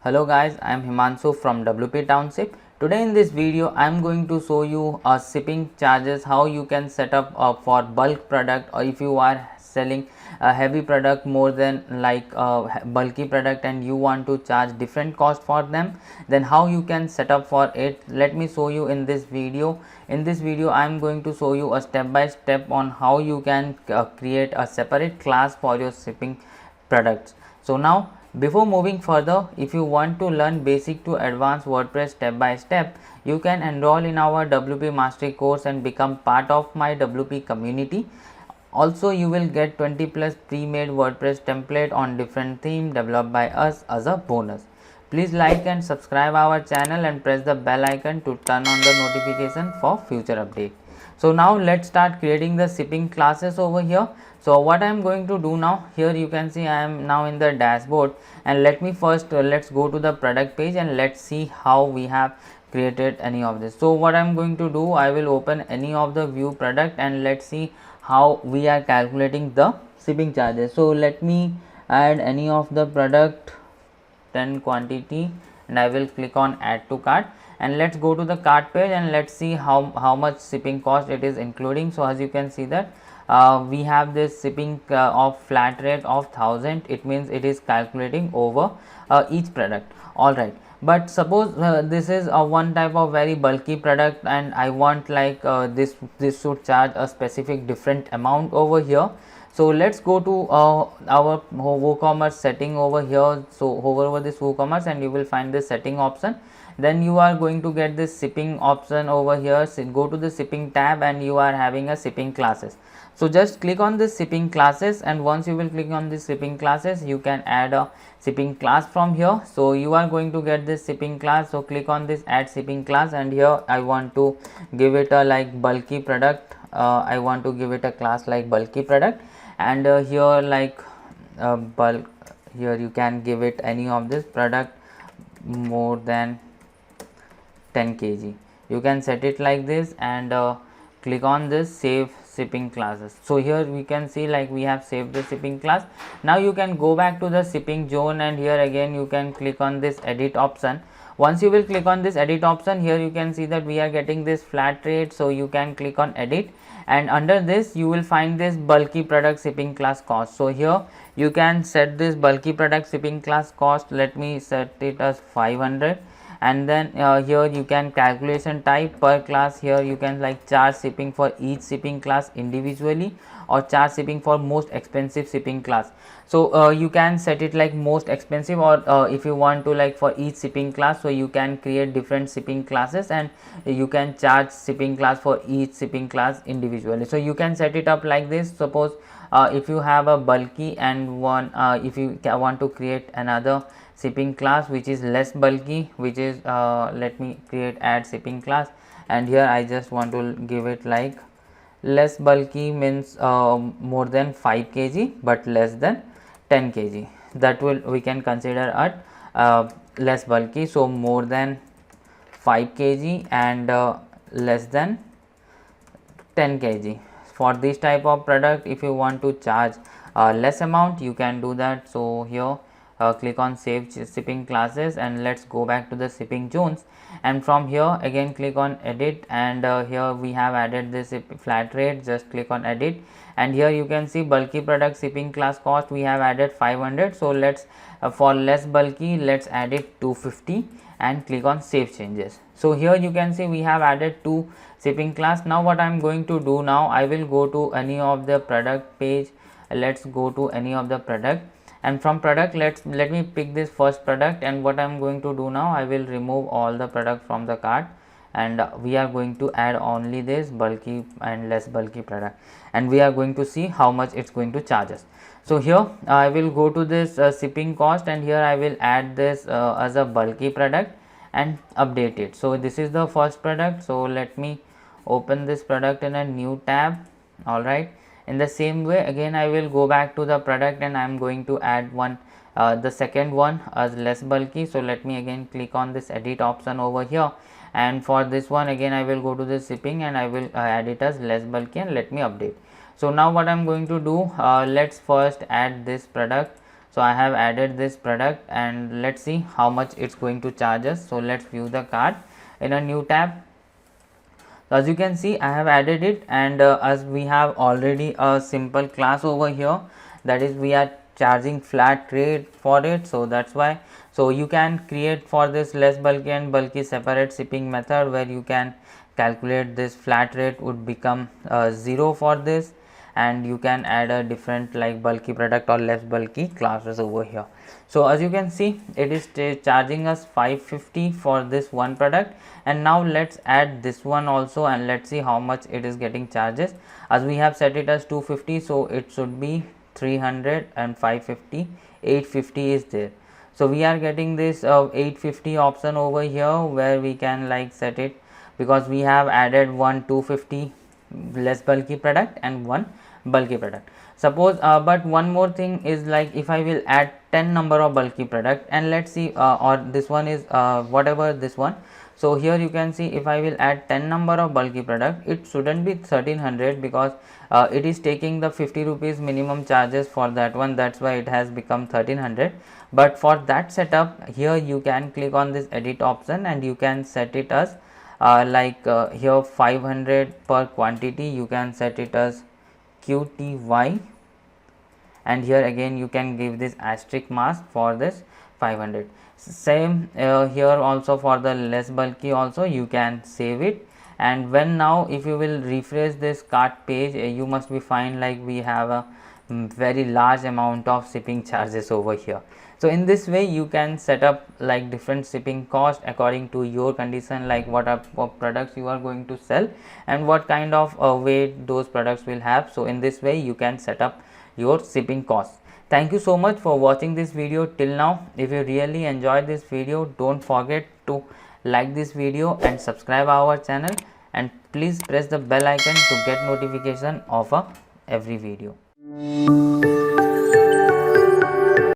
Hello guys, I am Himanshu from WP Township. Today in this video I am going to show you shipping charges, how you can set up for bulk product, or if you are selling a heavy product more than like bulky product and you want to charge different cost for them, then how you can set up for it. Let me show you in this video. In this video I am going to show you a step by step on how you can create a separate class for your shipping products. So now, before moving further, if you want to learn basic to advanced WordPress step by step, you can enroll in our WP Mastery course and become part of my WP community. Also, you will get 20 plus pre-made WordPress template on different theme developed by us as a bonus. Please like and subscribe our channel and press the bell icon to turn on the notification for future update. So now let's start creating the shipping classes over here. So what I am going to do now, here you can see I am now in the dashboard, and let me first let's go to the product page and let's see how we have created any of this. So what I am going to do, I will open any of the view product and let's see how we are calculating the shipping charges. So let me add any of the product 10 quantity and I will click on add to cart, and let's go to the cart page and let's see how much shipping cost it is including. So as you can see that we have this shipping of flat rate of 1000. It means it is calculating over each product. Alright, but suppose this is one type of very bulky product and I want like this should charge a specific different amount over here. So let's go to our Woocommerce setting over here. So hover over this Woocommerce and you will find this setting option. Then you are going to get this shipping option over here. So go to the shipping tab and you are having a shipping classes. So just click on this shipping classes, and once you will click on this shipping classes, you can add a shipping class from here. So you are going to get this shipping class. So click on this add shipping class, and here I want to give it a like bulky product. I want to give it a class like bulky product, and here like bulk, here you can give it any of this product more than 10 kg. You can set it like this and click on this save shipping classes. So here we can see like we have saved the shipping class. Now you can go back to the shipping zone, and here again you can click on this edit option. Once you will click on this edit option, here you can see that we are getting this flat rate. So you can click on edit, and under this you will find this bulky product shipping class cost. So here you can set this bulky product shipping class cost. Let me set it as 500, and then here you can calculation type per class. Here you can like charge shipping for each shipping class individually or charge shipping for most expensive shipping class. So you can set it like most expensive, or if you want to like for each shipping class, so you can create different shipping classes and you can charge shipping class for each shipping class individually. So you can set it up like this. Suppose if you have a bulky and one if you want to create another shipping class which is less bulky, which is let me create add shipping class, and here I just want to give it like less bulky means more than 5 kg but less than 10 kg. That will we can consider at less bulky. So more than 5 kg and less than 10 kg. For this type of product, if you want to charge less amount, you can do that. So here click on save shipping classes, and let's go back to the shipping zones, and from here again click on edit, and here we have added this flat rate. Just click on edit, and here you can see bulky product shipping class cost we have added 500. So let's for less bulky let's add it 250 and click on save changes. So here you can see we have added two shipping class. Now what I am going to do, now I will go to any of the product page. Let's go to any of the product, and from product let me pick this first product, and what I am going to do now, I will remove all the product from the cart, and we are going to add only this bulky and less bulky product, and we are going to see how much it's going to charge us. So here I will go to this shipping cost, and here I will add this as a bulky product and update it. So this is the first product. So let me open this product in a new tab. Alright, in the same way again I will go back to the product, and I am going to add one the second one as less bulky. So let me again click on this edit option over here, and for this one again I will go to the shipping and I will add it as less bulky, and let me update. So now what I am going to do, let's first add this product. So I have added this product, and let's see how much it's going to charge us. So let's view the cart in a new tab. So as you can see, I have added it, and as we have already a simple class over here, that is we are charging flat rate for it. So that's why. So you can create for this less bulky and bulky separate shipping method, where you can calculate this flat rate would become 0 for this, and you can add a different like bulky product or less bulky classes over here. So as you can see, it is charging us 550 for this one product, and now let's add this one also, and let's see how much it is getting charges. As we have set it as 250, so it should be 300 and 550, 850 is there. So we are getting this 850 option over here, where we can like set it, because we have added one 250 less bulky product and one bulky product. Suppose but one more thing is, like if I will add 10 number of bulky product, and let's see or this one is whatever this one. So here you can see, if I will add 10 number of bulky product, it shouldn't be 1300, because it is taking the 50 rupees minimum charges for that one. That's why it has become 1300. But for that setup, here you can click on this edit option, and you can set it as here 500 per quantity. You can set it as QTY, and here again you can give this asterisk mask for this 500. Same here also for the less bulky also you can save it. And when now if you will refresh this cart page, you must be find like we have a very large amount of shipping charges over here. So in this way you can set up like different shipping cost according to your condition, like what products you are going to sell and what kind of weight those products will have. So in this way you can set up your shipping costs. Thank you so much for watching this video till now. If you really enjoyed this video, don't forget to like this video and subscribe our channel, and please press the bell icon to get notification of every video.